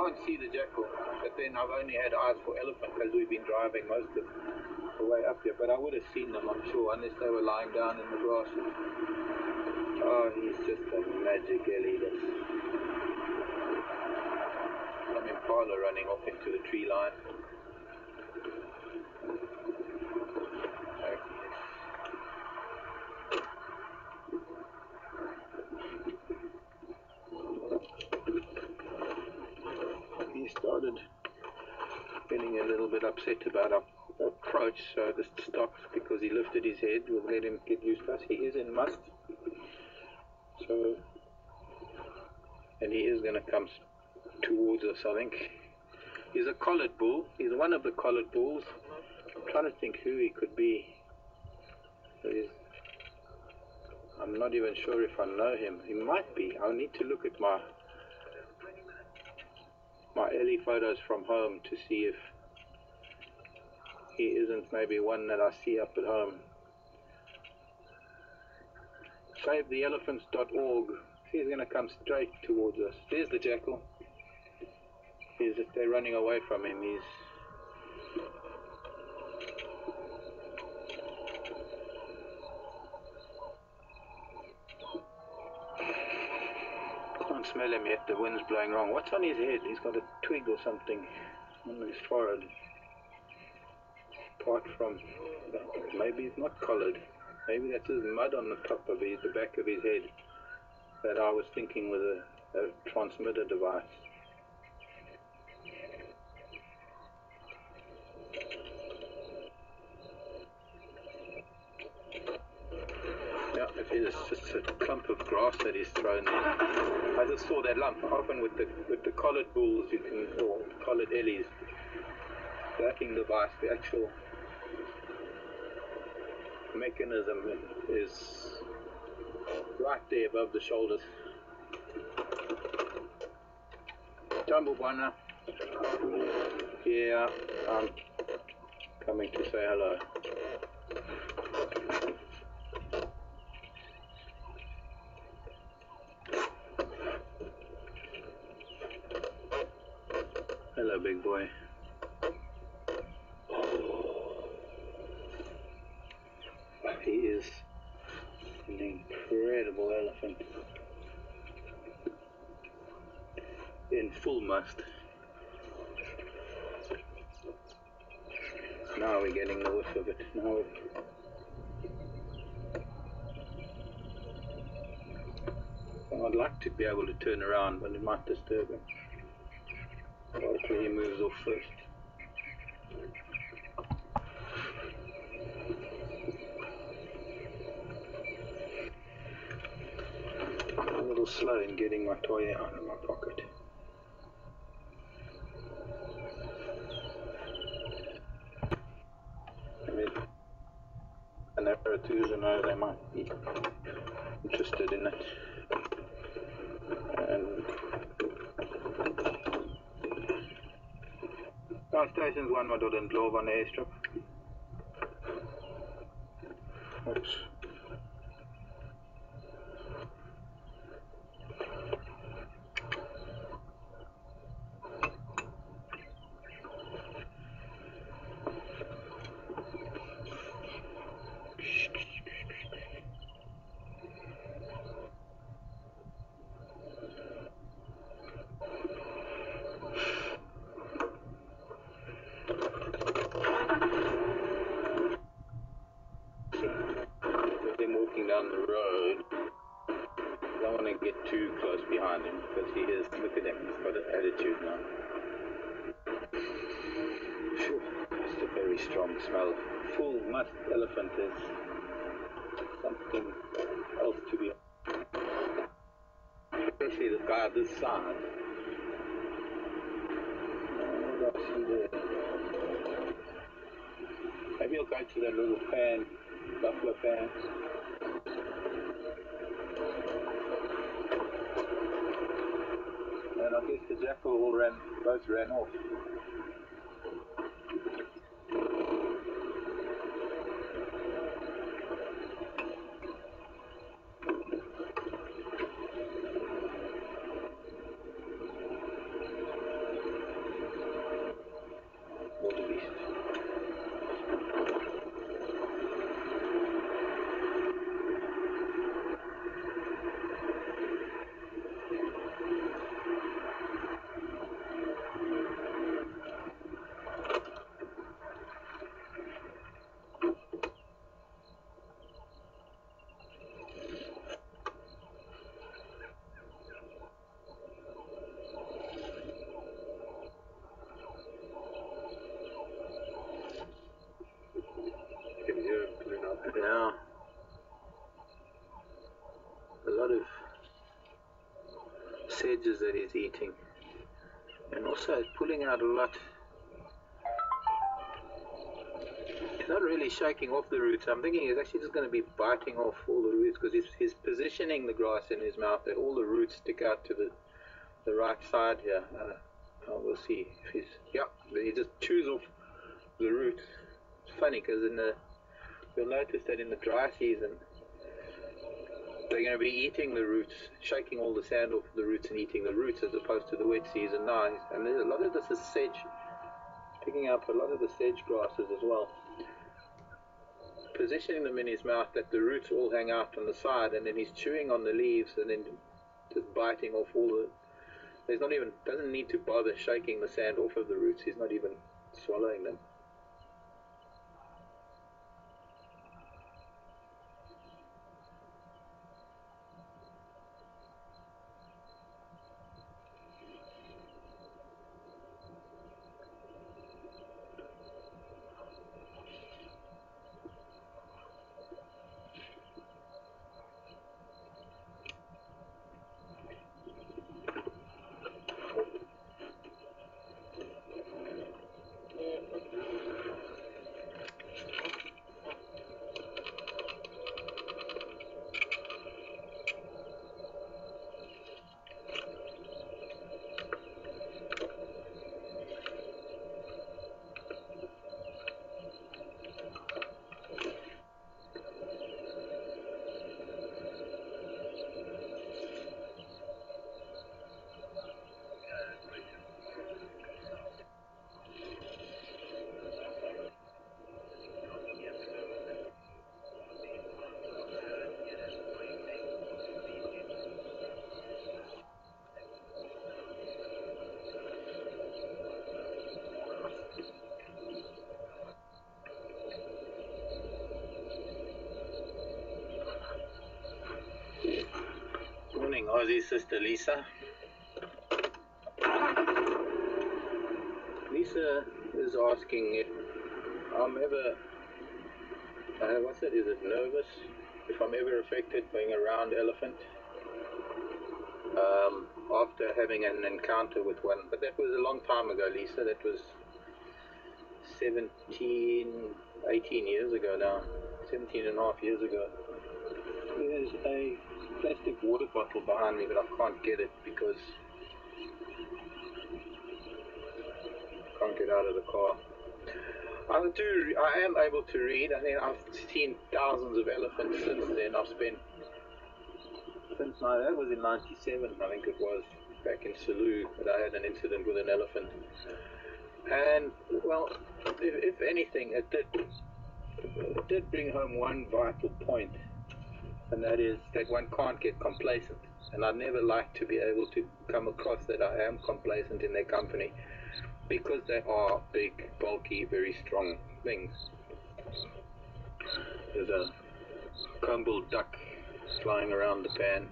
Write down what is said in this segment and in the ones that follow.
can't see the jackal, but then I've only had eyes for elephant because we've been driving most of the way up here. But I would have seen them, I'm sure, unless they were lying down in the grass. Oh, he's just a magic ellie. Some impala running off into the tree line. He started getting a little bit upset about our approach, so this stopped because he lifted his head. We'll let him get used to us. He is in must, so, and he is going to come towards us, I think. He's a collared bull. He's one of the collared bulls. I'm trying to think who he could be. I'm not even sure if I know him. He might be. I'll need to look at my early photos from home to see if he isn't maybe one that I see up at home. SaveTheElephants.org. He's going to come straight towards us. There's the jackal. They're running away from him. Can't smell him yet. The wind's blowing wrong. What's on his head? He's got a twig or something on his forehead. Apart from that, maybe he's not collared. Maybe that's his mud on the top of the back of his head that I was thinking was a transmitter device. Yeah, it is just a clump of grass that he's thrown in. I just saw that lump. Often with the collared bulls, you can, or collared ellies, tracking device, the actual mechanism is right there above the shoulders. Jumbo Bwana. Yeah, I'm coming to say hello. Hello, big boy. He is an incredible elephant. In full must. Now we're getting the whiff of it. Now I'd like to be able to turn around, but it might disturb him. Hopefully he moves off first. A little slow in getting my toy out of my pocket. And there are two who know they might be interested in it. And gas station's one model in Glove on the airstrip. Oops. Walking down the road, I don't want to get too close behind him because he is, look at him, he's got an attitude now. Just a very strong smell. Full musk elephant is something else to be, especially the guy this side. What else is there? Maybe I'll go to that little pan, buffalo pan. And I guess the jackal both ran off. sedges that he's eating, and also pulling out a lot. He's not really shaking off the roots. I'm thinking he's actually just going to be biting off all the roots, because he's positioning the grass in his mouth that all the roots stick out to the right side here. We'll see if he's, yeah, he just chews off the roots. It's funny because you'll notice that in the dry season they're going to be eating the roots, shaking all the sand off the roots and eating the roots, as opposed to the wet season now. And there's a lot of this is sedge, picking up a lot of the sedge grasses as well, positioning them in his mouth that the roots all hang out on the side, and then he's chewing on the leaves and then just biting off all the. There's not even, doesn't need to bother shaking the sand off of the roots. He's not even swallowing them. Morning, Ozzy's sister Lisa. Lisa is asking if I'm ever, is it nervous? If I'm ever affected by a round elephant after having an encounter with one. But that was a long time ago, Lisa. That was 18 years ago now. 17 and a half years ago. There's a plastic water bottle behind me, but I can't get it because I can't get out of the car. I am able to read. I think I've seen thousands of elephants since then. That was in 97, I think it was, back in Salou, that I had an incident with an elephant. And, well, if anything, it did bring home one vital point, and that is that one can't get complacent. And I'd never like to be able to come across that I am complacent in their company, because they are big, bulky, very strong things. There's a crumbled duck flying around the pan.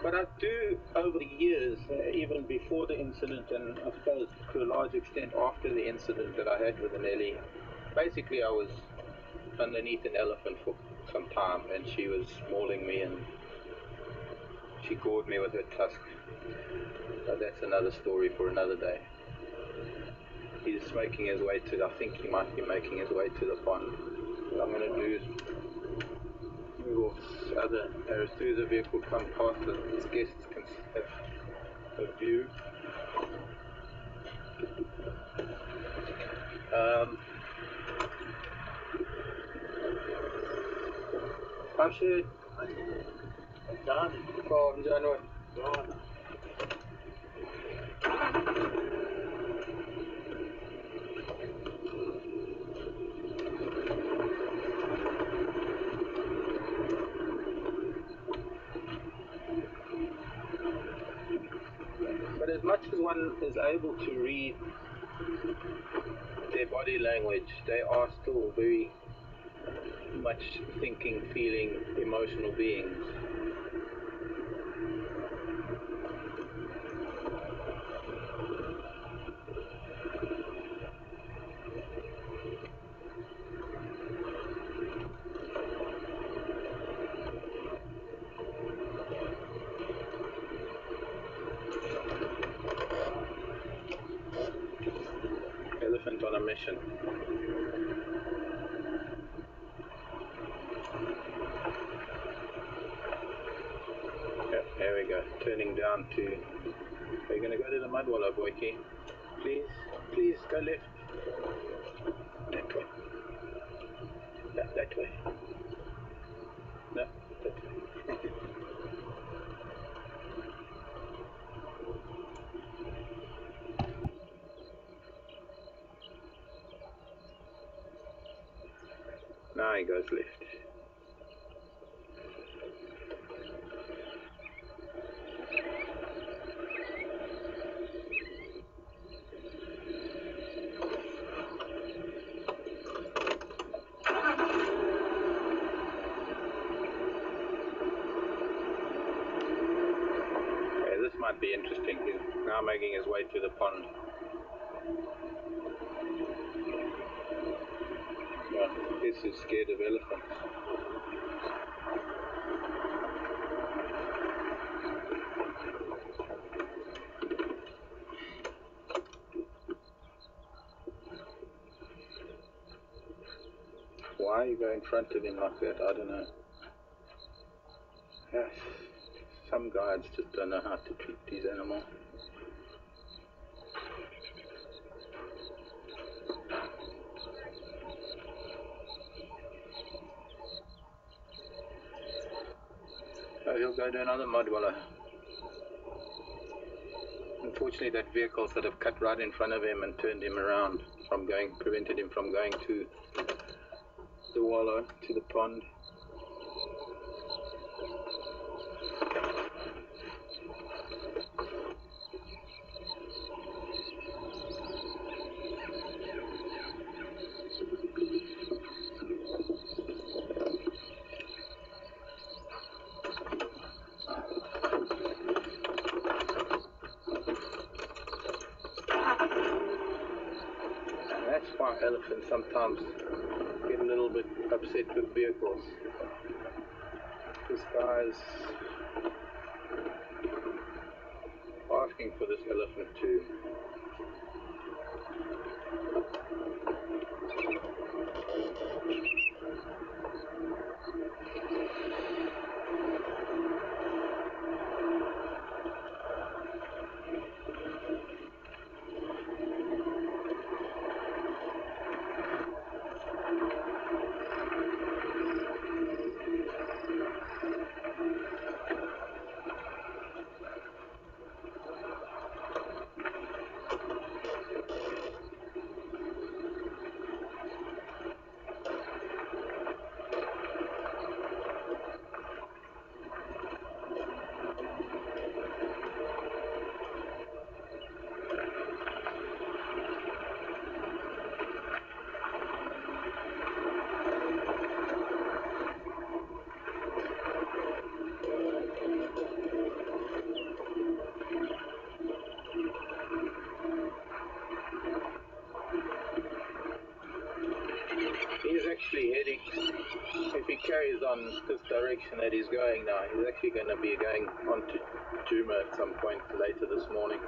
But I do, over the years, even before the incident, and I suppose to a large extent after the incident that I had with Nelly, basically I was underneath an elephant for some time, and she was mauling me, and she gored me with her tusk. But that's another story for another day. He's making his way to, I think he might be making his way to the pond. What I'm going to do is move off other as soon as the vehicle comes past, the guests can have a view. How's it? From January. But as much as one is able to read their body language, they are still very much thinking, feeling, emotional beings. mission. Yep, there we go. Turning down to... Are you going to go to the mud wallow, Boyki? Please, please, go left. That way. That way. No, that way. Now he goes left. Okay, this might be interesting. He's now making his way to the pond. Yeah, this is scared of elephants. Why you go in front of him like that? I don't know. Yes. Some guides just don't know how to treat these animals. Oh, he'll go to another mud wallow. Unfortunately, that vehicle sort of cut right in front of him and turned him around from going, prevented him from going to the wallow, to the pond. That's why elephants sometimes get a little bit upset with vehicles. This guy's asking for this elephant to actually heading, if he carries on this direction that he's going now, he's actually going to be going on to Juma at some point later this morning.